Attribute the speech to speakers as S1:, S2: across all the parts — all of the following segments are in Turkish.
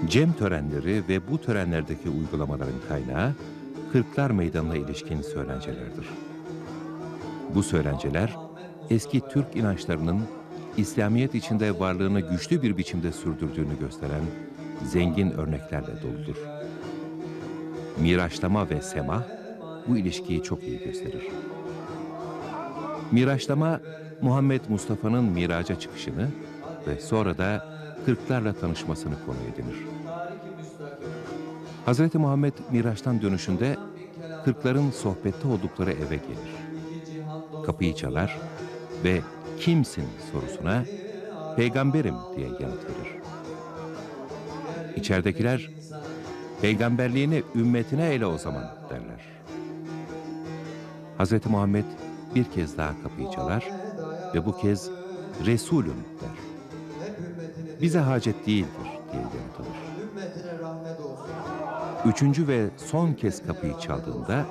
S1: Cem törenleri ve bu törenlerdeki uygulamaların kaynağı Kırklar Meydanı'na ilişkin söylencelerdir. Bu söylenceler eski Türk inançlarının İslamiyet içinde varlığını güçlü bir biçimde sürdürdüğünü gösteren zengin örneklerle doludur. Miraçlama ve semah bu ilişkiyi çok iyi gösterir. Miraçlama, Muhammed Mustafa'nın miraca çıkışını ve sonra da Kırklarla tanışmasını konu edinir. Hz. Muhammed Miraç'tan dönüşünde Kırkların sohbette oldukları eve gelir. Kapıyı çalar ve "Kimsin?" sorusuna "Peygamberim" diye yanıt verir. İçeridekiler "Peygamberliğini ümmetine eyle o zaman" derler. Hz. Muhammed bir kez daha kapıyı çalar ve bu kez "Resulüm" der. "Bize hacet değildir" diye yanıt alır. Üçüncü ve son kez kapıyı çaldığında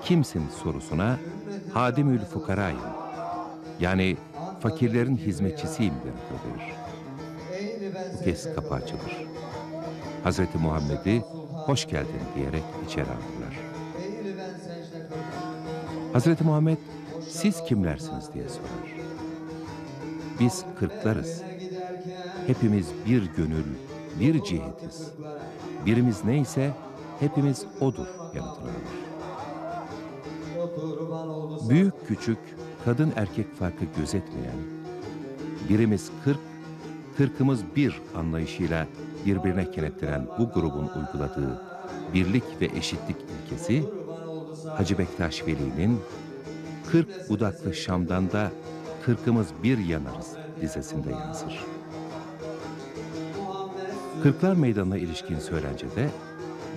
S1: "Kimsin?" sorusuna "Hadimül fukarayım" yani fakirlerin hizmetçisiyim yanıtı verir. Bu kez kapı açılır. Hz. Muhammed'i "Hoş geldin" diyerek içeri alırlar. Hz. Muhammed "Siz kimlersiniz?" diye sorar. "Biz Kırklarız. Hepimiz bir gönül, bir cihetiz. Birimiz neyse hepimiz odur" yanıtını alır. Büyük küçük, kadın erkek farkı gözetmeyen, birimiz 40, kırkımız bir anlayışıyla birbirine kenettiren bu grubun uyguladığı birlik ve eşitlik ilkesi, Hacı Bektaş Veli'nin "40 budaklı Şam'dan da kırkımız bir yanarız" dizesinde yansır. Kırklar Meydanı'na ilişkin söylencede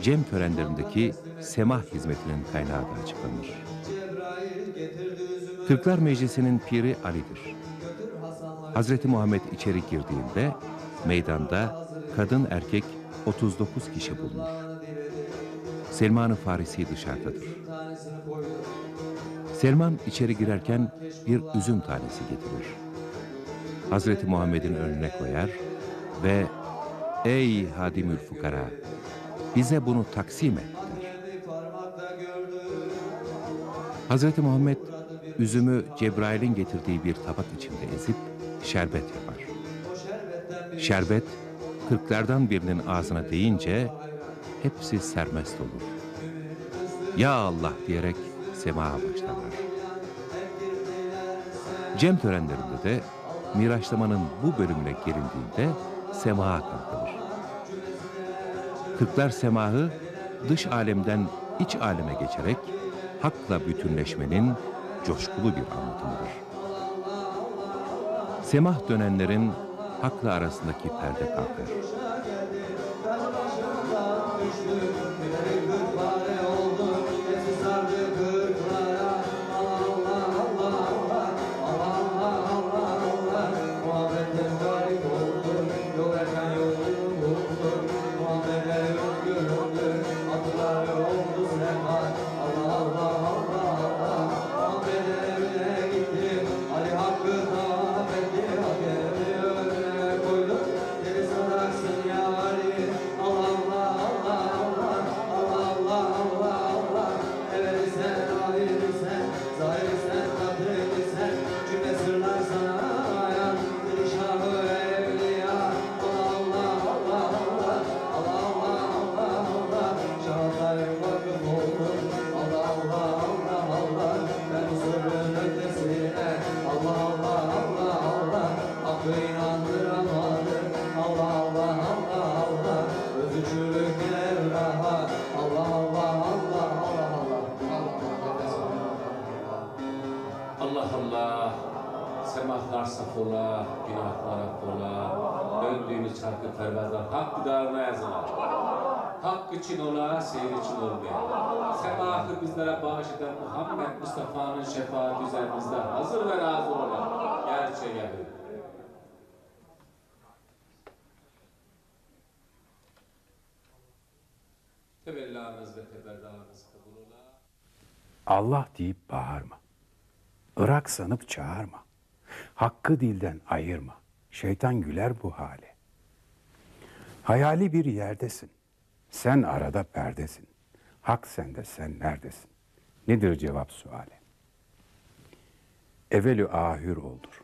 S1: Cem törenlerindeki semah hizmetinin kaynağı da açıklanır. Kırklar Meclisi'nin piri Ali'dir. Hazreti Muhammed içeri girdiğinde meydanda kadın erkek 39 kişi bulunur. Selman-ı Farisi dışarıdadır. Selman içeri girerken bir üzüm tanesi getirir. Hazreti Muhammed'in önüne koyar ve "Ey Hadimül Fukara, bize bunu taksim et" der. Hazreti Muhammed üzümü Cebrail'in getirdiği bir tabak içinde ezip şerbet yapar. Şerbet kırklardan birinin ağzına değince hepsi sermest olur. "Ya Allah" diyerek semaha başlarlar. Cem törenlerinde de Miraçlamanın bu bölümüne gelindiğinde semaha kalkılır. Kırklar semahı dış alemden iç aleme geçerek hakla bütünleşmenin coşkulu bir anlatımıdır. Semah dönenlerin hakla arasındaki perde kalkar.
S2: Allah Allah, semahlar saf ola, günahlar affola, döndüğünüz çarkı pervazlar hak didarına yazılar. Hak için ola, seyir için olmaya. Semahı bizlere bağışlayan Muhammed Mustafa'nın şefaati üzerimizde hazır ve razı ola. Gerçeğe hür. Tevellanız ve teberranız kabul ola.
S3: Allah deyip bağırma. Irak sanıp çağırma. Hakkı dilden ayırma. Şeytan güler bu hale. Hayali bir yerdesin. Sen arada perdesin. Hak sende, sen neredesin? Nedir cevap suale? Evelü ahir oldur.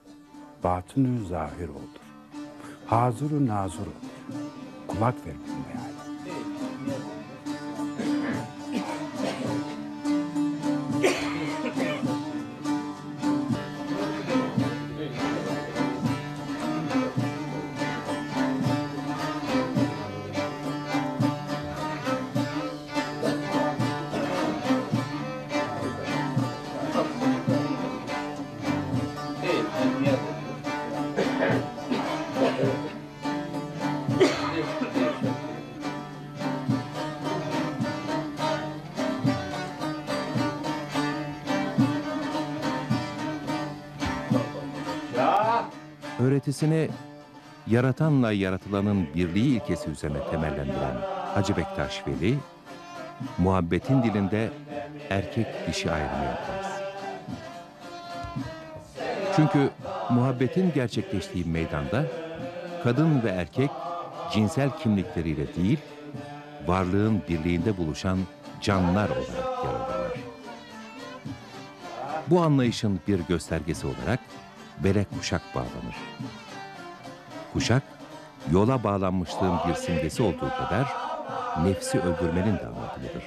S3: Batınü zahir oldur. Hazırı nazır olur. Kulak ver bu meale.
S1: Öğretisini yaratanla yaratılanın birliği ilkesi üzerine temellendiren Hacı Bektaş Veli, muhabbetin dilinde erkek dişi ayrımı yapmaz. Çünkü muhabbetin gerçekleştiği meydanda kadın ve erkek cinsel kimlikleriyle değil, varlığın birliğinde buluşan canlılar olarak yer alırlar. Bu anlayışın bir göstergesi olarak bele kuşak bağlanır. Kuşak, yola bağlanmışlığın bir simgesi olduğu kadar nefsi öldürmenin de anlatılıdır.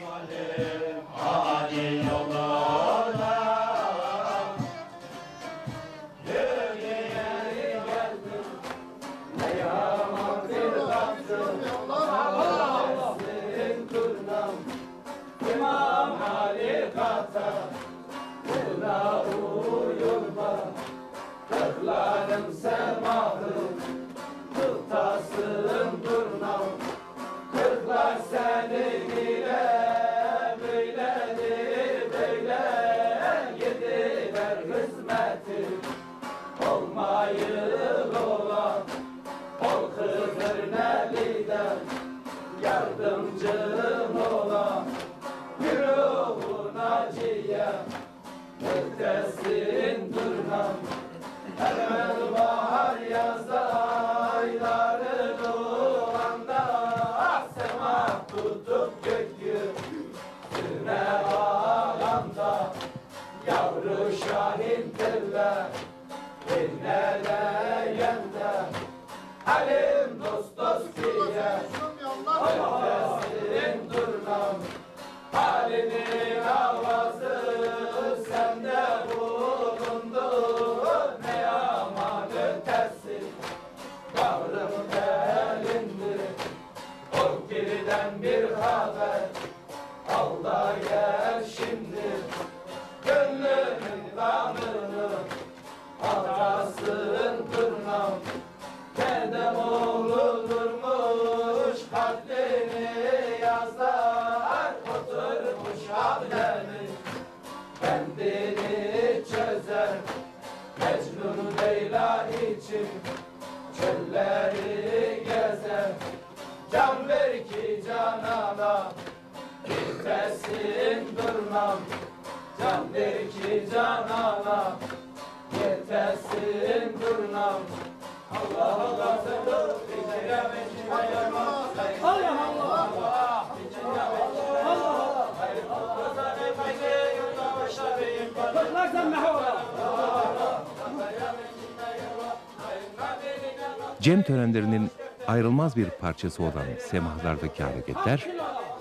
S1: Cem törenlerinin ayrılmaz bir parçası olan semahlardaki hareketler,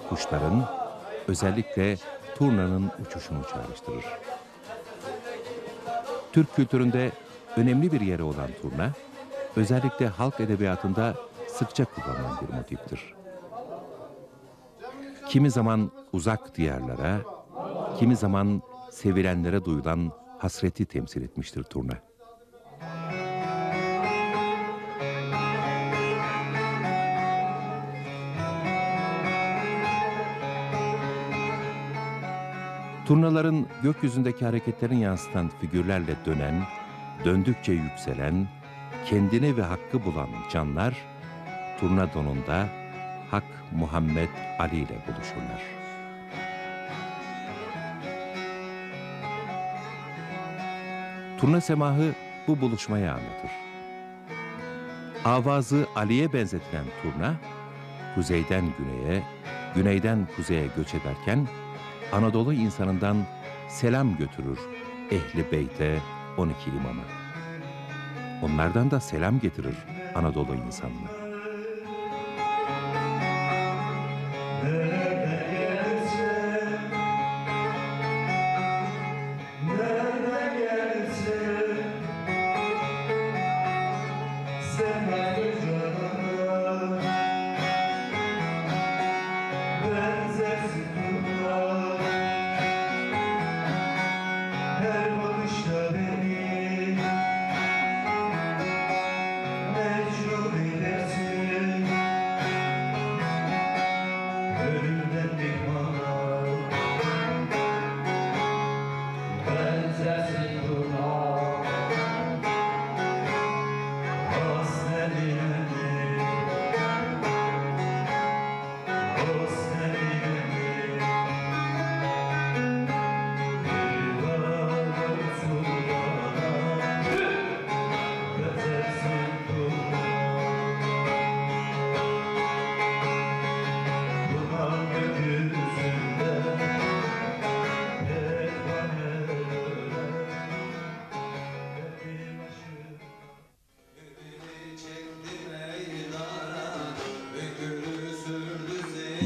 S1: kuşların, özellikle turnanın uçuşunu çağrıştırır. Türk kültüründe önemli bir yeri olan turna, özellikle halk edebiyatında sıkça kullanılan bir motiftir. Kimi zaman uzak diyarlara, kimi zaman sevilenlere duyulan hasreti temsil etmiştir turna. Turnaların gökyüzündeki hareketlerini yansıtan figürlerle dönen, döndükçe yükselen, kendini ve hakkı bulan canlar, turna donunda Hak Muhammed Ali ile buluşurlar. Turna semahı bu buluşmayı anlatır. Avazı Ali'ye benzetilen turna, kuzeyden güneye, güneyden kuzeye göç ederken Anadolu insanından selam götürür Ehli Beyt'e 12 imama. Onlardan da selam getirir Anadolu insanına.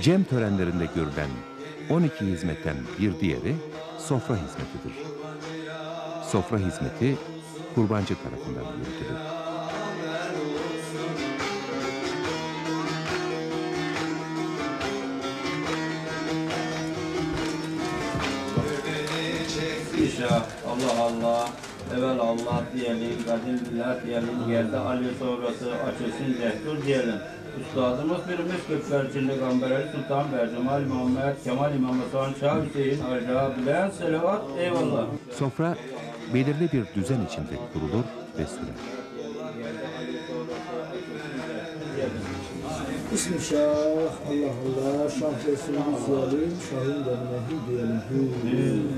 S1: Cem törenlerinde görülen 12 hizmetten bir diğeri sofra hizmetidir. Sofra hizmeti kurbancı tarafından yürütülür.
S4: İnşallah Allah Allah, evvel Allah diyelim, kadimler diyelim, yerde Ali sonrası açılsın cehdur diyelim. Üstadımız birimiz Gökberçinli Gambereli Sultan Bercemal Muhammed Kemal İmam Hasan Şah Hüseyin Arca Bilen Selavat eyvallah.
S1: Sofra belirli bir düzen içinde kurulur ve sürer.
S5: İsmi Şah, Allah Allah, Şah Resulü diyelim, Şah'ın yanına diyelim.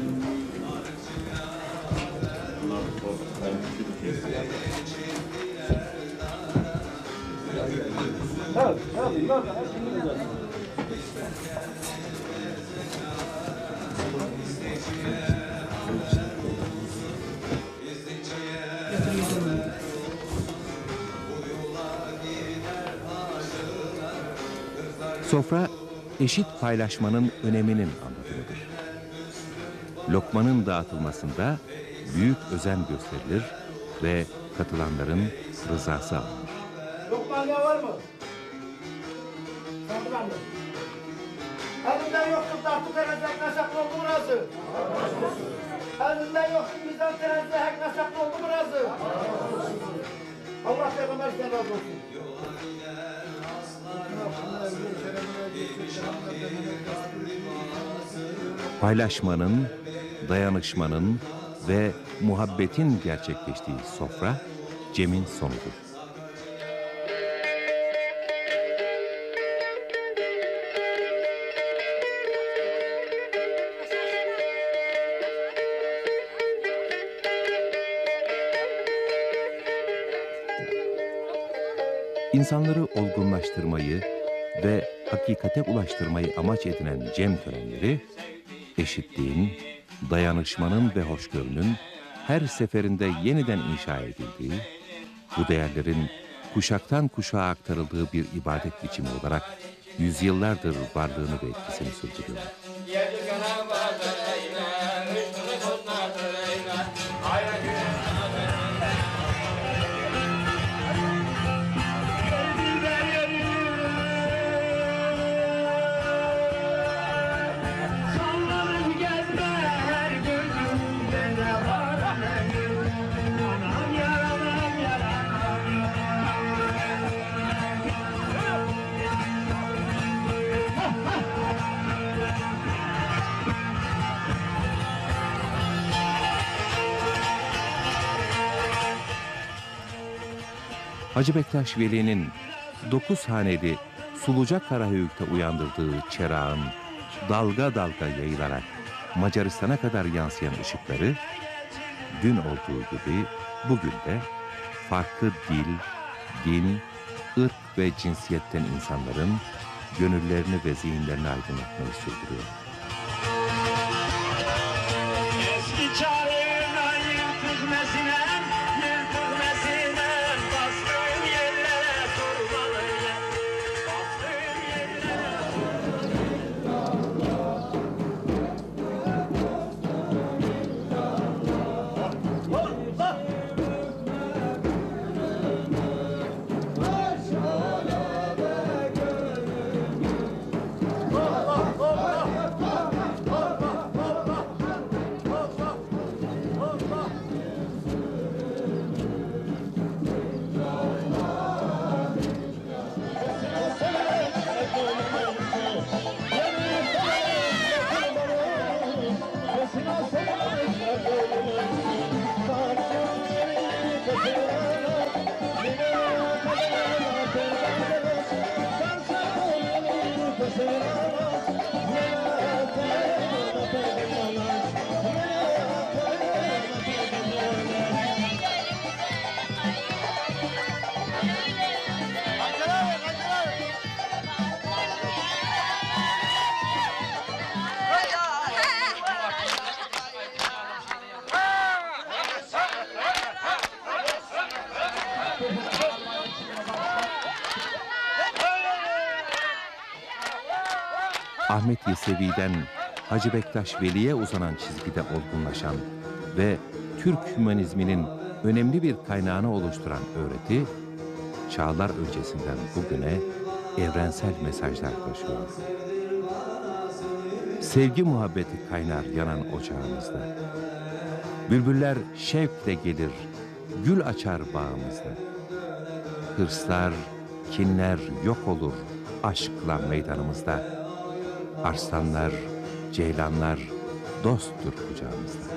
S1: Sofra eşit paylaşmanın öneminin anlatımıdır. Lokmanın dağıtılmasında büyük özen gösterilir ve katılanların rızası alınır.
S6: Lokman var mı? Sandıran mı? Elinden yoksun tahtı terazek nasaklı oldu mu razı? Elinden yoksun bizden terazek nasaklı oldu mu razı? Allah Peygamber size razı olsun.
S1: Paylaşmanın, dayanışmanın ve muhabbetin gerçekleştiği sofra Cem'in sonudur. İnsanları olgunlaştırmayı ve hakikate ulaştırmayı amaç edinen Cem törenleri, eşitliğin, dayanışmanın ve hoşgörünün her seferinde yeniden inşa edildiği, bu değerlerin kuşaktan kuşağa aktarıldığı bir ibadet biçimi olarak yüzyıllardır varlığını ve etkisini sürdürüyor. Hacı Bektaş Veli'nin 9 haneli Suluca Karahöyük'te uyandırdığı çerağın dalga dalga yayılarak Macaristan'a kadar yansıyan ışıkları, dün olduğu gibi Bugün de farklı dil, din, ırk ve cinsiyetten insanların gönüllerini ve zihinlerini aydınlatmayı sürdürüyor.
S7: Eski çağrına yırtık mesinem, bastığım yerlere durmalıyım, bastığım yerlere.
S1: Ahmet Yesevi'den Hacı Bektaş Veli'ye uzanan çizgide olgunlaşan ve Türk hümanizminin önemli bir kaynağını oluşturan öğreti, çağlar öncesinden bugüne evrensel mesajlar taşıyor. Sevgi muhabbeti kaynar yanan ocağımızda. Bülbüller şevkle gelir, gül açar bağımızda. Hırslar, kinler yok olur aşkla meydanımızda. Arslanlar, ceylanlar dosttur kucağımızda.